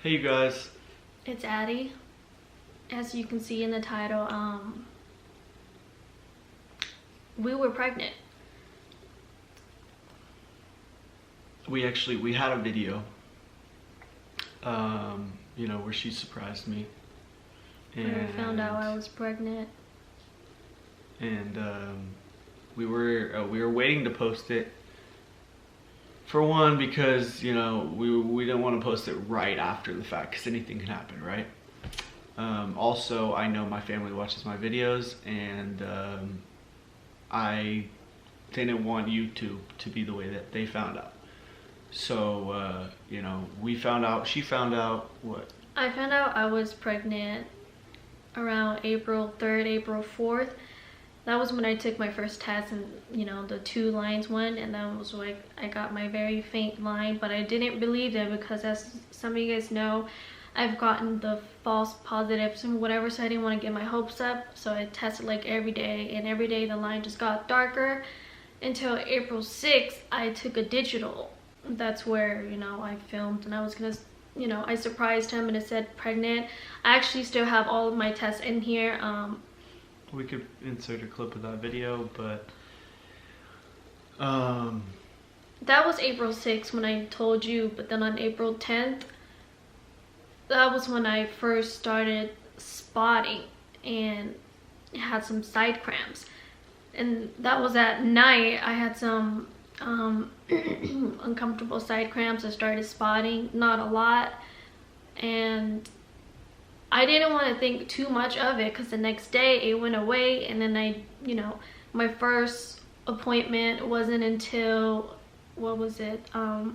Hey you guys. It's Addie. As you can see in the title, we were pregnant. We had a video, where she surprised me. And I found out I was pregnant. And we were waiting to post it. For one, because we didn't want to post it right after the fact, because anything can happen, right? Also, I know my family watches my videos, and I didn't want YouTube to be the way that they found out. So, we found out, she found out what? I found out I was pregnant around April 3rd, April 4th. That was when I took my first test, and the 2 lines went, and that was like I got my very faint line, but I didn't believe it because, as some of you guys know, I've gotten the false positives and whatever, so I didn't want to get my hopes up. So I tested like every day, and every day the line just got darker until April 6th. I took a digital. That's where I filmed, and I was gonna I surprised him and it said pregnant. I actually still have all of my tests in here. We could insert a clip of that video, but that was April 6th when I told you, but then on April 10th, that was when I first started spotting and had some side cramps. And that was at night. I had some uncomfortable side cramps. I started spotting, not a lot, and I didn't want to think too much of it because the next day it went away. And then my first appointment wasn't until, what was it, the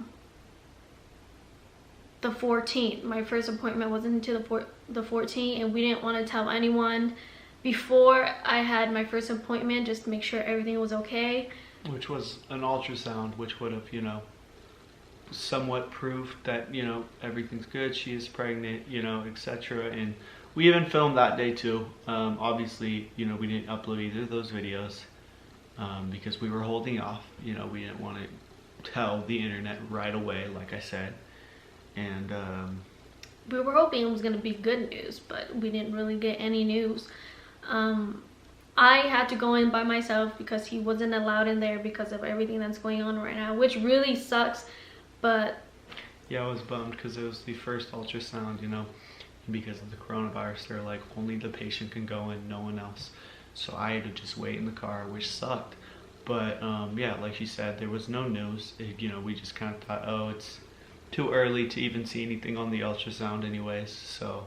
14th. My first appointment wasn't until the 14th, and we didn't want to tell anyone before I had my first appointment, just to make sure everything was okay. Which was an ultrasound, which would have, somewhat proved that, everything's good, she is pregnant, etc. And we even filmed that day too. Obviously, we didn't upload either of those videos because we were holding off. We didn't want to tell the internet right away, like I said. And we were hoping it was going to be good news, but we didn't really get any news. I had to go in by myself because he wasn't allowed in there because of everything that's going on right now, which really sucks. But yeah, I was bummed because it was the first ultrasound, and because of the coronavirus, they're like, only the patient can go in, no one else. So I had to just wait in the car, which sucked. But yeah, like you said, there was no news. We just kind of thought, oh, it's too early to even see anything on the ultrasound anyways. So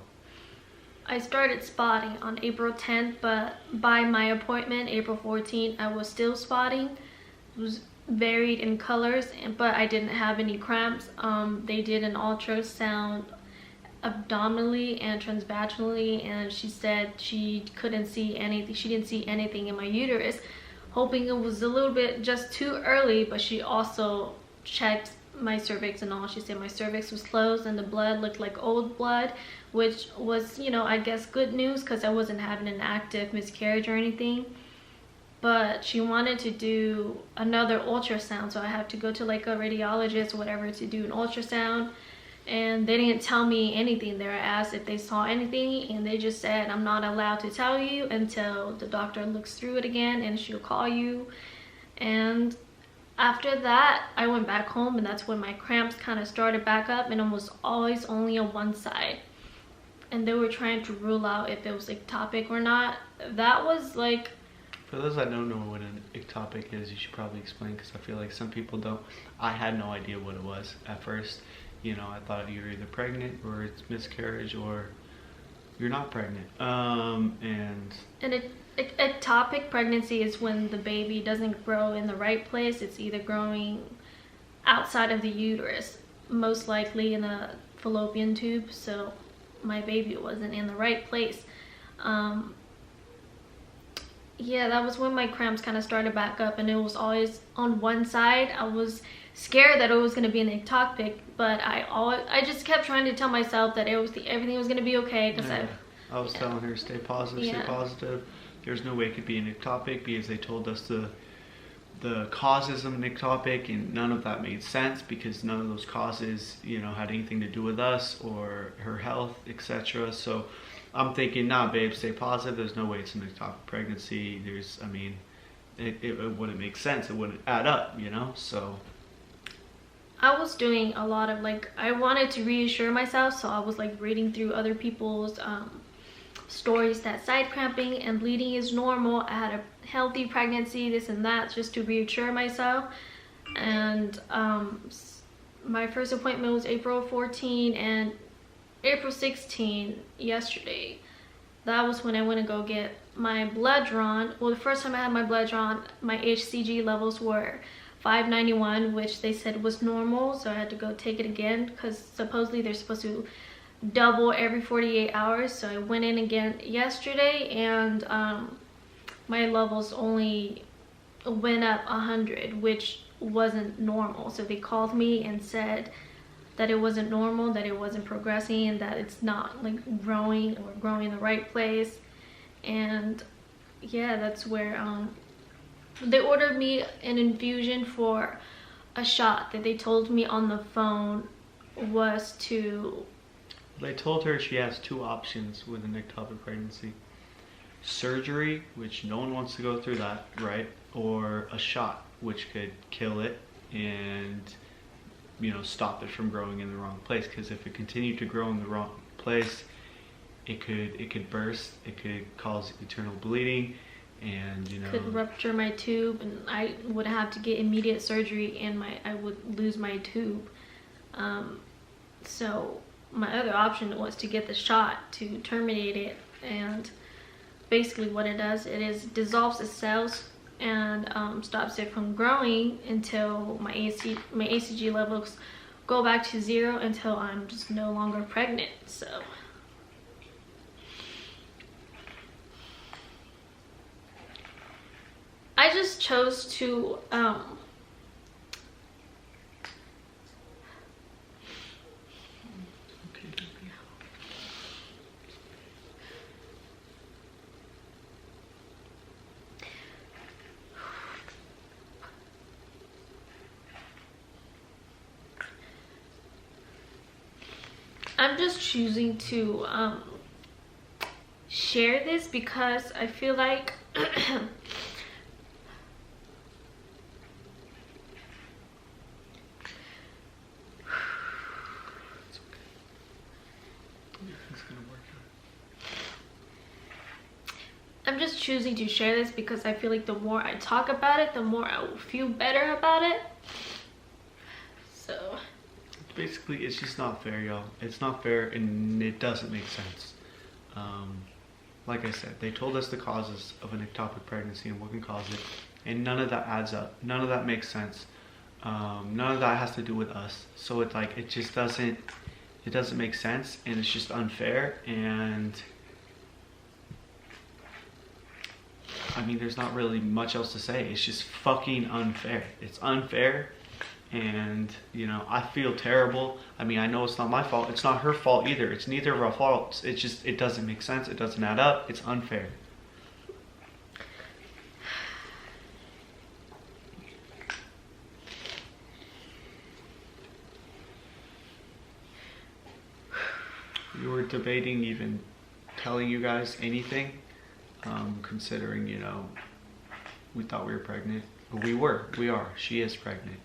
I started spotting on April 10th, but by my appointment, April 14th, I was still spotting. It was varied in colors, but I didn't have any cramps. They did an ultrasound abdominally and transvaginally, and she said she couldn't see anything. She didn't see anything in my uterus, hoping it was a little bit just too early. But she also checked my cervix and all. She said my cervix was closed and the blood looked like old blood, which was, I guess good news because I wasn't having an active miscarriage or anything. But she wanted to do another ultrasound, so I have to go to like a radiologist or whatever to do an ultrasound. And they didn't tell me anything there. I asked if they saw anything, and they just said, I'm not allowed to tell you until the doctor looks through it again, and she'll call you. And after that, I went back home, and that's when my cramps kind of started back up, and it was always only on one side. And they were trying to rule out if it was ectopic or not. That was like... For those that don't know what an ectopic is, you should probably explain, because I feel like some people don't. I had no idea what it was at first. I thought you were either pregnant or it's miscarriage or you're not pregnant. And ectopic pregnancy is when the baby doesn't grow in the right place. It's either growing outside of the uterus, most likely in the fallopian tube. So my baby wasn't in the right place. Yeah, that was when my cramps kind of started back up, and it was always on one side. I was scared that it was going to be an ectopic, but I just kept trying to tell myself that everything was going to be okay. Because I was telling her, stay positive, stay positive. There's no way it could be an ectopic because they told us the causes of an ectopic, and none of that made sense because none of those causes, you know, had anything to do with us or her health, etc. So I'm thinking, nah, babe, stay positive. There's no way it's an ectopic pregnancy. There's, I mean, it wouldn't make sense. It wouldn't add up, you know. So I was doing a lot of like, I wanted to reassure myself, so I was like reading through other people's stories that side cramping and bleeding is normal. I had a healthy pregnancy, this and that, just to reassure myself. And my first appointment was April 14, and April 16, yesterday, that was when I went to go get my blood drawn. Well, the first time I had my blood drawn, my HCG levels were 591, which they said was normal, so I had to go take it again because supposedly they're supposed to double every 48 hours. So I went in again yesterday, and my levels only went up 100, which wasn't normal. So they called me and said that it wasn't normal, that it wasn't progressing, and that it's not like growing or growing in the right place. And yeah, that's where they ordered me an infusion for a shot that they told me on the phone was to... They told her she has two options with an ectopic pregnancy. Surgery, which no one wants to go through that, right? Or a shot, which could kill it and, you know, stop it from growing in the wrong place. Because if it continued to grow in the wrong place, it could burst, it could cause eternal bleeding, and, you know, could rupture my tube, and I would have to get immediate surgery, and I would lose my tube. So my other option was to get the shot to terminate it, and basically what it does, it is dissolves the cells and stops it from growing until my ACG levels go back to 0 until I'm just no longer pregnant. So I just chose to I'm just choosing to share this because I feel like I'm just choosing to share this because I feel like the more I talk about it, the more I will feel better about it. So basically, it's just not fair, y'all. It's not fair, and it doesn't make sense. Like I said, they told us the causes of an ectopic pregnancy and what can cause it, and none of that adds up. None of that makes sense. None of that has to do with us. So it's like, it just doesn't make sense, and it's just unfair. And I mean, there's not really much else to say. It's just fucking unfair. It's unfair. And, you know, I feel terrible. I mean, I know it's not my fault. It's not her fault either. It's neither of our faults. It's just, it doesn't make sense. It doesn't add up. It's unfair. We were debating even telling you guys anything, considering, you know, we thought we were pregnant. We are. She is pregnant.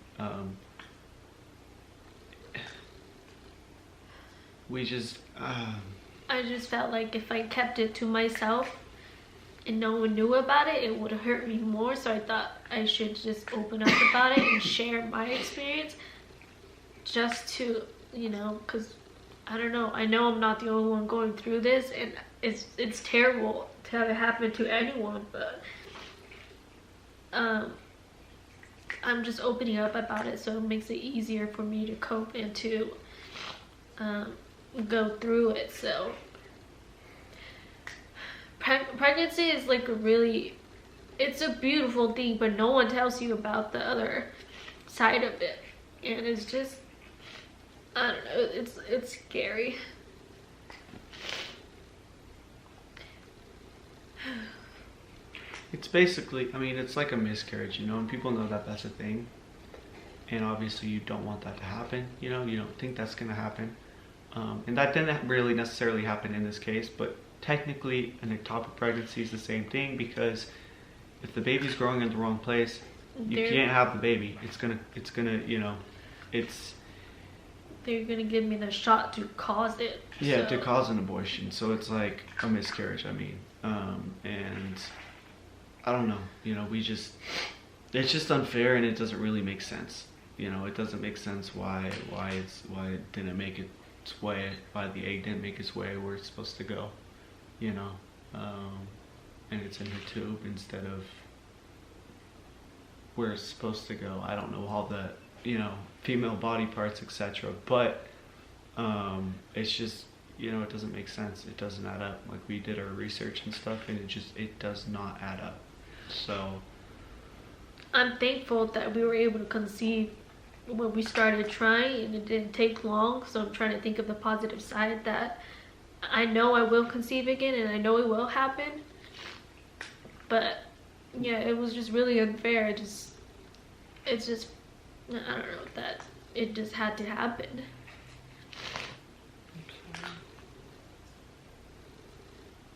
I just felt like if I kept it to myself and no one knew about it, it would hurt me more. So I thought I should just open up about it and share my experience, just to, you know, because I don't know, I know I'm not the only one going through this, and it's terrible to have it happen to anyone, but I'm just opening up about it, so it makes it easier for me to cope and to go through it. So pregnancy is like it's a beautiful thing, but no one tells you about the other side of it, and it's just, I don't know, it's scary. It's basically, I mean, it's like a miscarriage, you know, and people know that that's a thing. And obviously you don't want that to happen, you know, you don't think that's going to happen. And that didn't really necessarily happen in this case, but technically an ectopic pregnancy is the same thing, because if the baby's growing in the wrong place, you can't have the baby. It's gonna, you know, they're gonna give me the shot to cause it. Yeah, to cause an abortion. So it's like a miscarriage, I mean. And I don't know, you know, it's just unfair, and it doesn't really make sense. You know, it doesn't make sense why it didn't make its way, why the egg didn't make its way where it's supposed to go, you know. And it's in her tube instead of where it's supposed to go. I don't know all the, you know, female body parts, etc. But it's just, you know, it doesn't make sense. It doesn't add up. Like, we did our research and stuff, and it does not add up. So I'm thankful that we were able to conceive when we started trying, and it didn't take long. So I'm trying to think of the positive side, that I know I will conceive again, and I know it will happen. But yeah, it was just really unfair. It's just, I don't know, that it just had to happen.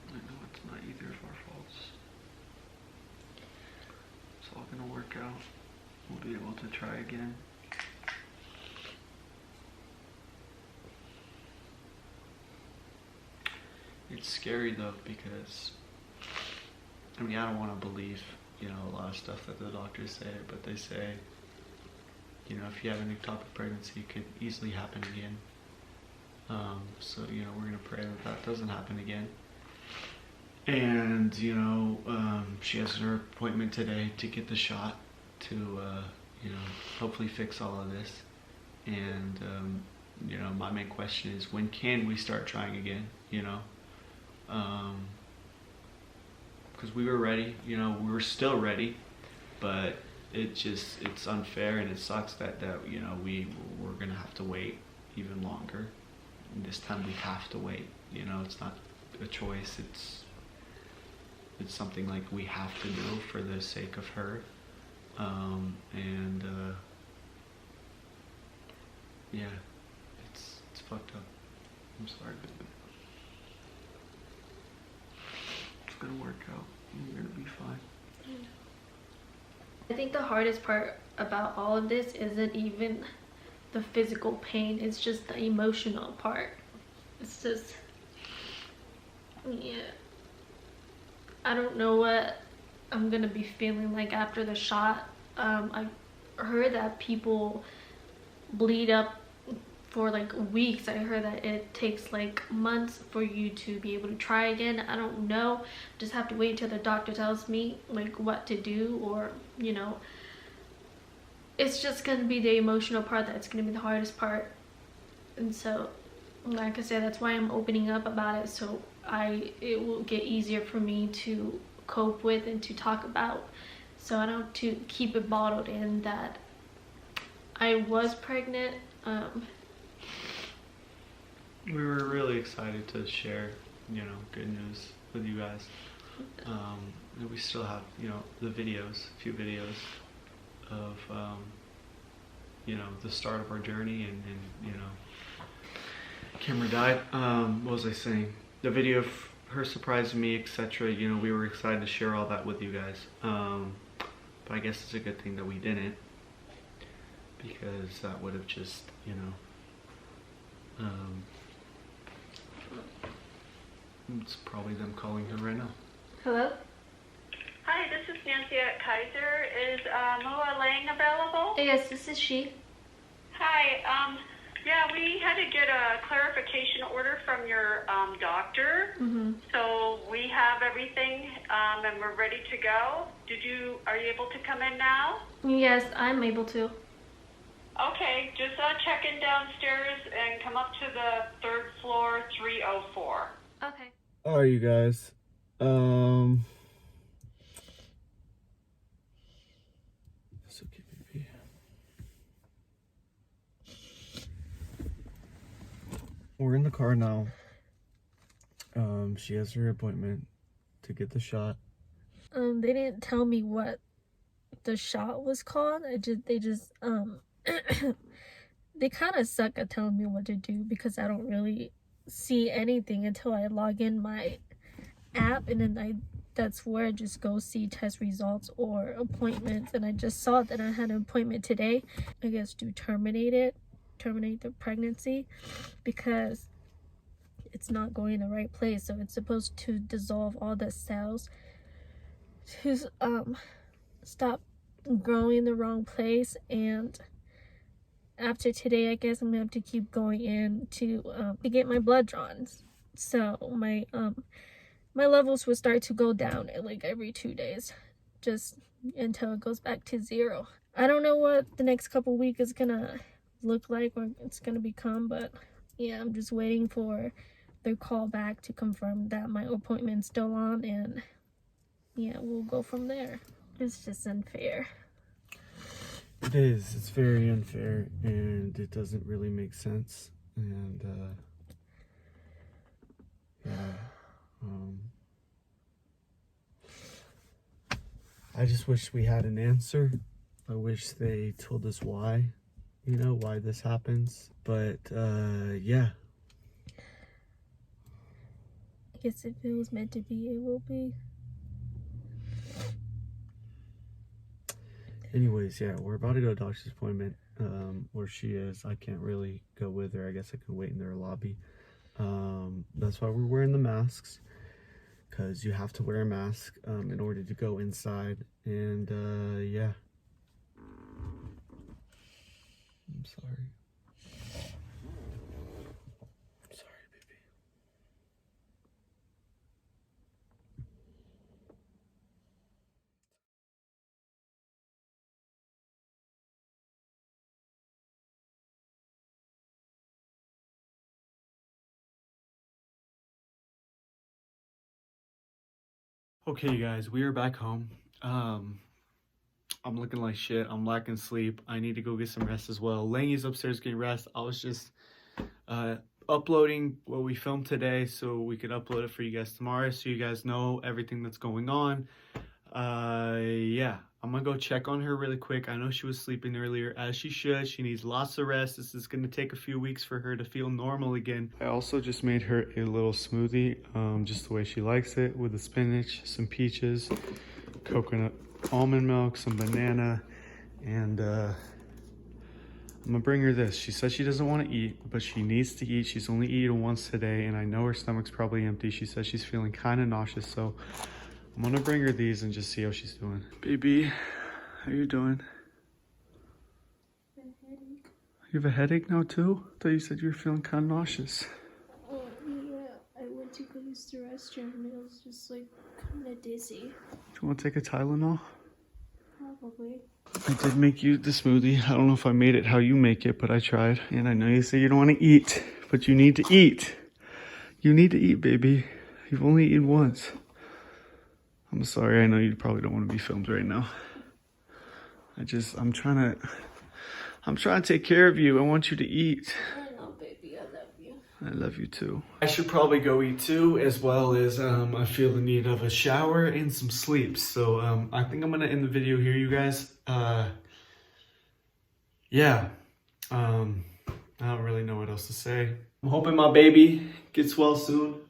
I know it's not either of our faults. It's all gonna work out. We'll be able to try again. It's scary though, because I mean, I don't want to believe, you know, a lot of stuff that the doctors say, but they say, you know, if you have an ectopic pregnancy, it could easily happen again. So, you know, we're going to pray that that doesn't happen again. And, you know, she has her appointment today to get the shot to, you know, hopefully fix all of this. And, you know, my main question is, when can we start trying again, you know? Because we were ready, you know, we were still ready, but it's unfair, and it sucks that you know, we're gonna have to wait even longer. And this time we have to wait, you know. It's not a choice, it's something like we have to do for the sake of her. Yeah, it's fucked up. I'm sorry, baby. It's gonna work out. You're gonna be fine. I think the hardest part about all of this isn't even the physical pain, it's just the emotional part. It's just, yeah, I don't know what I'm gonna be feeling like after the shot. I heard that people bleed up for like weeks. I heard that it takes like months for you to be able to try again. I don't know, just have to wait until the doctor tells me like what to do, or, you know, it's just gonna be the emotional part that's gonna be the hardest part. And so, like I said, that's why I'm opening up about it, so it will get easier for me to cope with and to talk about, so I don't have to keep it bottled in that I was pregnant. We were really excited to share, you know, good news with you guys. And we still have, you know, the videos, a few videos of, you know, the start of our journey, and you know, Camera died. What was I saying? The video of her surprising me, etc. You know, we were excited to share all that with you guys. But I guess it's a good thing that we didn't, because that would have just, you know, it's probably them calling her right now. Hello? Hi, this is Nancy at Kaiser. Is Moa Lang available? Yes, this is she. Hi, yeah, we had to get a clarification order from your doctor. So we have everything, and we're ready to go. Are you able to come in now? Yes, I'm able to. Okay, just check in downstairs and come up to the 3rd floor, 304. Okay. All right, you guys. It's okay, baby. We're in the car now. She has her appointment to get the shot. They didn't tell me what the shot was called. They just they kind of suck at telling me what to do because I don't really see anything until I log in my app, and then that's where I just go see test results or appointments. And I just saw that I had an appointment today, I guess, to terminate the pregnancy because it's not going the right place. So it's supposed to dissolve all the cells to stop growing in the wrong place. And after today, I guess I'm gonna have to keep going in to get my blood drawn. So my levels will start to go down at like every 2 days, just until it goes back to 0. I don't know what the next couple weeks is gonna look like or it's gonna become, but yeah, I'm just waiting for their call back to confirm that my appointment's still on, and yeah, we'll go from there. It's just unfair. It is. It's very unfair, and it doesn't really make sense. And yeah, I just wish we had an answer. I wish they told us why, why this happens. But yeah. I guess if it was meant to be, it will be. Anyways, yeah, we're about to go to doctor's appointment where she is. I can't really go with her. I guess I can wait in their lobby. That's why we're wearing the masks, because you have to wear a mask in order to go inside. And yeah, I'm sorry. I'm sorry, baby. Okay, you guys, we are back home. I'm looking like shit. I'm lacking sleep. I need to go get some rest as well. Langie's upstairs getting rest. I was just uploading what we filmed today so we could upload it for you guys tomorrow, so you guys know everything that's going on. Yeah, I'm gonna go check on her really quick. I know she was sleeping earlier, as she should. She needs lots of rest. This is gonna take a few weeks for her to feel normal again. I also just made her a little smoothie, just the way she likes it, with the spinach, some peaches, coconut almond milk, some banana, and I'm gonna bring her this. She says she doesn't want to eat, but she needs to eat. She's only eaten once today, and I know her stomach's probably empty. She says she's feeling kind of nauseous, so I'm gonna bring her these and just see how she's doing. Baby, how you doing? You have a headache now too? I thought you said you were feeling kind of nauseous. Oh yeah, I went to go use the restroom and it was just like kind of dizzy. Do you want to take a Tylenol? Probably. I did make you the smoothie. I don't know if I made it how you make it, but I tried. And I know you say you don't want to eat, but you need to eat. You need to eat, baby. You've only eaten once. I'm sorry, I know you probably don't want to be filmed right now. I'm trying to take care of you. I want you to eat. I know, baby, I love you. I love you too. I should probably go eat too, as well as I feel the need of a shower and some sleep. So I think I'm gonna end the video here, you guys. Yeah, I don't really know what else to say. I'm hoping my baby gets well soon.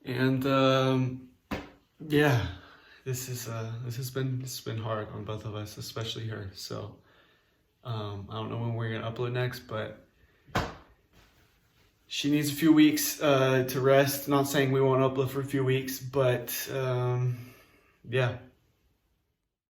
And yeah, this has been hard on both of us, especially her. So I don't know when we're gonna upload next, but she needs a few weeks to rest. Not saying we won't upload for a few weeks, but yeah.